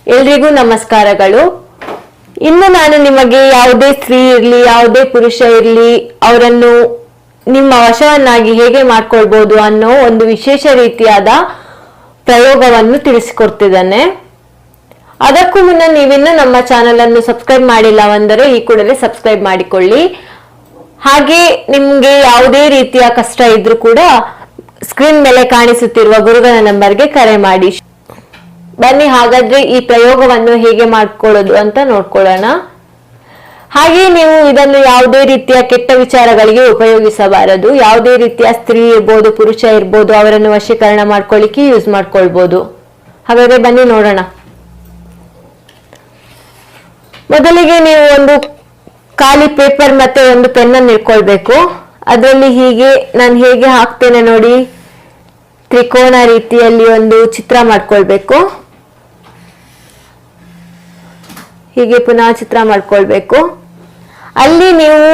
ಎಲ್ರಿಗೂ ನಮಸ್ಕಾರಗಳು. ಇನ್ನು ನಾನು ನಿಮಗೆ ಯಾವುದೇ ಸ್ತ್ರೀ ಇರಲಿ ಯಾವುದೇ ಪುರುಷ ಇರಲಿ ಅವರನ್ನು ನಿಮ್ಮ ವಶವನ್ನಾಗಿ ಹೇಗೆ ಮಾಡ್ಕೊಳ್ಬಹುದು ಅನ್ನೋ ಒಂದು ವಿಶೇಷ ರೀತಿಯಾದ ಪ್ರಯೋಗವನ್ನು ತಿಳಿಸಿಕೊಡ್ತಿದ್ದೇನೆ. ಅದಕ್ಕೂ ಮುನ್ನ ನೀವಿನ್ನು ನಮ್ಮ ಚಾನೆಲ್ ಅನ್ನು ಸಬ್ಸ್ಕ್ರೈಬ್ ಮಾಡಿಲ್ಲವೆಂದರೆ ಈ ಕೂಡಲೇ ಸಬ್ಸ್ಕ್ರೈಬ್ ಮಾಡಿಕೊಳ್ಳಿ. ಹಾಗೆ ನಿಮ್ಗೆ ಯಾವುದೇ ರೀತಿಯ ಕಷ್ಟ ಇದ್ರೂ ಕೂಡ ಸ್ಕ್ರೀನ್ ಮೇಲೆ ಕಾಣಿಸುತ್ತಿರುವ ಗುರುಗಳ ನಂಬರ್ಗೆ ಕರೆ ಮಾಡಿ. ಬನ್ನಿ ಹಾಗಾದ್ರೆ ಈ ಪ್ರಯೋಗವನ್ನು ಹೇಗೆ ಮಾಡ್ಕೊಳ್ಳೋದು ಅಂತ ನೋಡ್ಕೊಳ್ಳೋಣ. ಹಾಗೆ ನೀವು ಇದನ್ನು ಯಾವುದೇ ರೀತಿಯ ಕೆಟ್ಟ ವಿಚಾರಗಳಿಗೆ ಉಪಯೋಗಿಸಬಾರದು. ಯಾವುದೇ ರೀತಿಯ ಸ್ತ್ರೀ ಇರ್ಬೋದು ಪುರುಷ ಇರ್ಬೋದು ಅವರನ್ನು ವಶೀಕರಣ ಮಾಡ್ಕೊಳ್ಳಿಕ್ಕೆ ಯೂಸ್ ಮಾಡ್ಕೊಳ್ಬಹುದು. ಹಾಗಾದ್ರೆ ಬನ್ನಿ ನೋಡೋಣ. ಮೊದಲಿಗೆ ನೀವು ಒಂದು ಖಾಲಿ ಪೇಪರ್ ಮತ್ತೆ ಒಂದು ಪೆನ್ ಅನ್ನು ಇಟ್ಕೊಳ್ಬೇಕು. ಅದರಲ್ಲಿ ನಾನು ಹೇಗೆ ಹಾಕ್ತೇನೆ ನೋಡಿ, ತ್ರಿಕೋನ ರೀತಿಯಲ್ಲಿ ಒಂದು ಚಿತ್ರ ಮಾಡ್ಕೊಳ್ಬೇಕು. ಹೀಗೆ ಪುನಃ ಚಿತ್ರ ಮಾಡ್ಕೊಳ್ಬೇಕು. ಅಲ್ಲಿ ನೀವು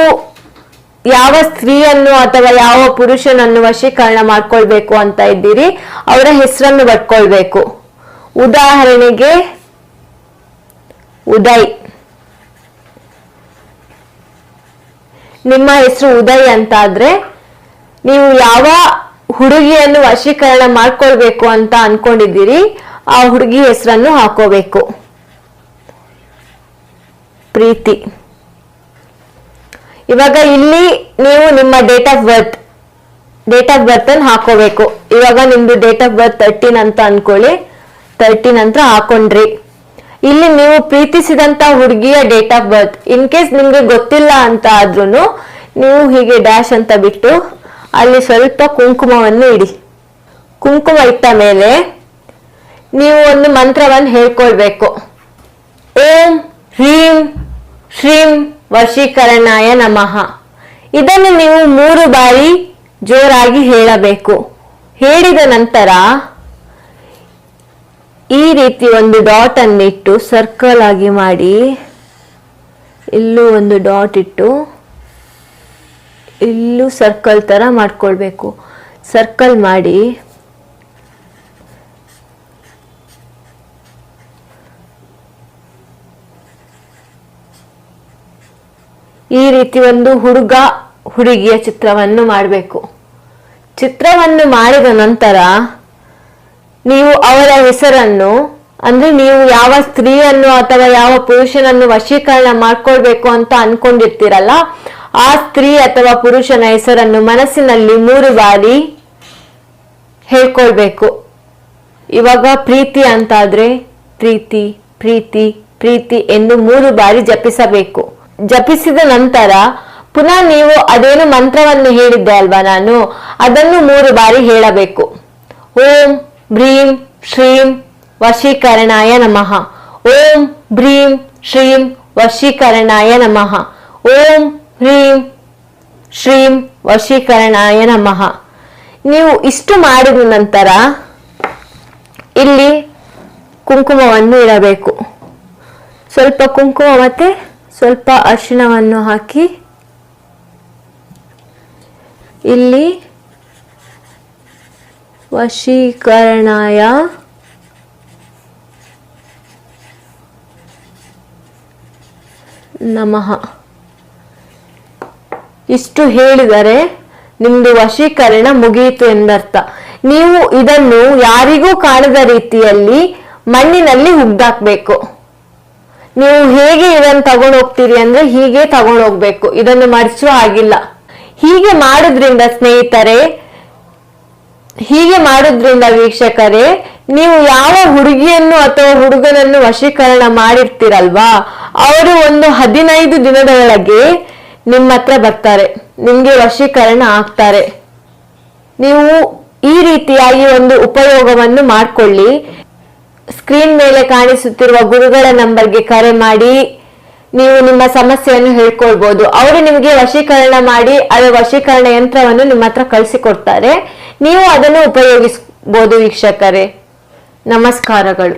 ಯಾವ ಸ್ತ್ರೀಯನ್ನು ಅಥವಾ ಯಾವ ಪುರುಷನನ್ನು ವಶೀಕರಣ ಮಾಡ್ಕೊಳ್ಬೇಕು ಅಂತ ಇದ್ದೀರಿ ಅವರ ಹೆಸರನ್ನು ಬರ್ಕೊಳ್ಬೇಕು. ಉದಾಹರಣೆಗೆ ಉದಯ್, ನಿಮ್ಮ ಹೆಸರು ಉದಯ್ ಅಂತ ಆದ್ರೆ ನೀವು ಯಾವ ಹುಡುಗಿಯನ್ನು ವಶೀಕರಣ ಮಾಡ್ಕೊಳ್ಬೇಕು ಅಂತ ಅನ್ಕೊಂಡಿದ್ದೀರಿ ಆ ಹುಡುಗಿ ಹೆಸರನ್ನು ಹಾಕೋಬೇಕು. ಪ್ರೀತಿ. ಇವಾಗ ಇಲ್ಲಿ ನೀವು ನಿಮ್ಮ ಡೇಟ್ ಆಫ್ ಬರ್ತ್ ಅನ್ನು ಹಾಕೋಬೇಕು. ಇವಾಗ ನಿಮ್ದು ಡೇಟ್ ಆಫ್ ಬರ್ತ್ 13 ಅಂತ ಅನ್ಕೊಳ್ಳಿ. 13 ಅಂತ ಹಾಕೊಂಡ್ರಿ. ಇಲ್ಲಿ ನೀವು ಪ್ರೀತಿಸಿದಂತ ಹುಡುಗಿಯ date of birth in case ನಿಮ್ಗೆ ಗೊತ್ತಿಲ್ಲ ಅಂತ ಆದ್ರೂ ನೀವು ಹೀಗೆ ಡ್ಯಾಶ್ ಅಂತ ಬಿಟ್ಟು ಅಲ್ಲಿ ಸ್ವಲ್ಪ ಕುಂಕುಮವನ್ನು ಇಡಿ. ಕುಂಕುಮ ಇಟ್ಟ ಮೇಲೆ ನೀವು ಒಂದು ಮಂತ್ರವನ್ನು ಹೇಳ್ಕೊಳ್ಬೇಕು. ಓಂ ಹ್ರೀಂ ಶ್ರೀಂ ವಶೀಕರಣಾಯ ನಮಃ. ಇದನ್ನು ನೀವು 3 ಬಾರಿ ಜೋರಾಗಿ ಹೇಳಬೇಕು. ಹೇಳಿದ ನಂತರ ಈ ರೀತಿ ಒಂದು ಡಾಟ್ ಅನ್ನಿಟ್ಟು ಸರ್ಕಲ್ ಆಗಿ ಮಾಡಿ, ಇಲ್ಲೂ ಒಂದು ಡಾಟ್ ಇಟ್ಟು ಇಲ್ಲೂ ಸರ್ಕಲ್ ತರ ಮಾಡ್ಕೊಳ್ಬೇಕು. ಸರ್ಕಲ್ ಮಾಡಿ ಈ ರೀತಿ ಒಂದು ಹುಡುಗ ಹುಡುಗಿಯ ಚಿತ್ರವನ್ನು ಮಾಡಬೇಕು. ಚಿತ್ರವನ್ನು ಮಾಡಿದ ನಂತರ ನೀವು ಅವರ ಹೆಸರನ್ನು, ಅಂದ್ರೆ ನೀವು ಯಾವ ಸ್ತ್ರೀಯನ್ನು ಅಥವಾ ಯಾವ ಪುರುಷನನ್ನು ವಶೀಕರಣ ಮಾಡ್ಕೊಳ್ಬೇಕು ಅಂತ ಅನ್ಕೊಂಡಿರ್ತೀರಲ್ಲ ಆ ಸ್ತ್ರೀ ಅಥವಾ ಪುರುಷನ ಹೆಸರನ್ನು ಮನಸ್ಸಿನಲ್ಲಿ 3 ಬಾರಿ ಹೇಳ್ಕೊಳ್ಬೇಕು. ಇವಾಗ ಪ್ರೀತಿ ಅಂತಾದ್ರೆ ಪ್ರೀತಿ ಪ್ರೀತಿ ಪ್ರೀತಿ ಎಂದು 3 ಬಾರಿ ಜಪಿಸಬೇಕು. ಜಪಿಸಿದ ನಂತರ ಪುನಃ ನೀವು ಅದೇನು ಮಂತ್ರವನ್ನು ಹೇಳಿದ್ದೆ ಅಲ್ವಾ ನಾನು, ಅದನ್ನು 3 ಬಾರಿ ಹೇಳಬೇಕು. ಓಂ ಭ್ರೀಂ ಶ್ರೀಂ ವಶೀಕರಣಾಯ ನಮಃ. ಓಂ ಭ್ರೀಂ ಶ್ರೀಂ ವಶೀಕರಣಾಯ ನಮಃ. ಓಂ ಹ್ರೀಂ ಶ್ರೀಂ ವಶೀಕರಣಾಯ ನಮಃ. ನೀವು ಇಷ್ಟು ಮಾಡಿದ ನಂತರ ಇಲ್ಲಿ ಕುಂಕುಮವನ್ನು ಇಡಬೇಕು. ಸ್ವಲ್ಪ ಕುಂಕುಮ ಮತ್ತೆ ಸ್ವಲ್ಪ ಅರಿಶಿಣವನ್ನು ಹಾಕಿ ಇಲ್ಲಿ ವಶೀಕರಣಾಯ ನಮಃ ಇಷ್ಟು ಹೇಳಿದರೆ ನಿಮ್ದು ವಶೀಕರಣ ಮುಗಿಯಿತು ಎಂದರ್ಥ. ನೀವು ಇದನ್ನು ಯಾರಿಗೂ ಕಾಣದ ರೀತಿಯಲ್ಲಿ ಮಣ್ಣಿನಲ್ಲಿ ಹುಗ್ದಾಕ್ಬೇಕು. ನೀವು ಹೇಗೆ ಇದನ್ನು ತಗೊಂಡು ಹೋಗ್ತೀರಿ ಅಂದ್ರೆ ಹೀಗೆ ತಗೊಂಡು ಹೋಗ್ಬೇಕು. ಇದನ್ನು ಮಡಚುವ ಆಗಿಲ್ಲ. ಹೀಗೆ ಮಾಡೋದ್ರಿಂದ ಸ್ನೇಹಿತರೆ, ಹೀಗೆ ಮಾಡೋದ್ರಿಂದ ವೀಕ್ಷಕರೇ, ನೀವು ಯಾವ ಹುಡುಗಿಯನ್ನು ಅಥವಾ ಹುಡುಗನನ್ನು ವಶೀಕರಣ ಮಾಡಿರ್ತೀರಲ್ವಾ ಅವರು ಒಂದು 15 ದಿನದ ಒಳಗೆ ನಿಮ್ಮ ಹತ್ರ ಬರ್ತಾರೆ, ನಿಮ್ಗೆ ವಶೀಕರಣ ಆಗ್ತಾರೆ. ನೀವು ಈ ರೀತಿಯಾಗಿ ಒಂದು ಉಪಯೋಗವನ್ನು ಮಾಡ್ಕೊಳ್ಳಿ. ಸ್ಕ್ರೀನ್ ಮೇಲೆ ಕಾಣಿಸುತ್ತಿರುವ ಗುರುಗಳ ನಂಬರ್ಗೆ ಕರೆ ಮಾಡಿ ನೀವು ನಿಮ್ಮ ಸಮಸ್ಯೆಯನ್ನು ಹೇಳ್ಕೊಳ್ಬಹುದು. ಅವರು ನಿಮಗೆ ವಶೀಕರಣ ಮಾಡಿ ಅದರ ವಶೀಕರಣ ಯಂತ್ರವನ್ನು ನಿಮ್ಮ ಹತ್ರ ಕಳಿಸಿಕೊಡ್ತಾರೆ. ನೀವು ಅದನ್ನು ಉಪಯೋಗಿಸಬಹುದು ವೀಕ್ಷಕರೇ. ನಮಸ್ಕಾರಗಳು.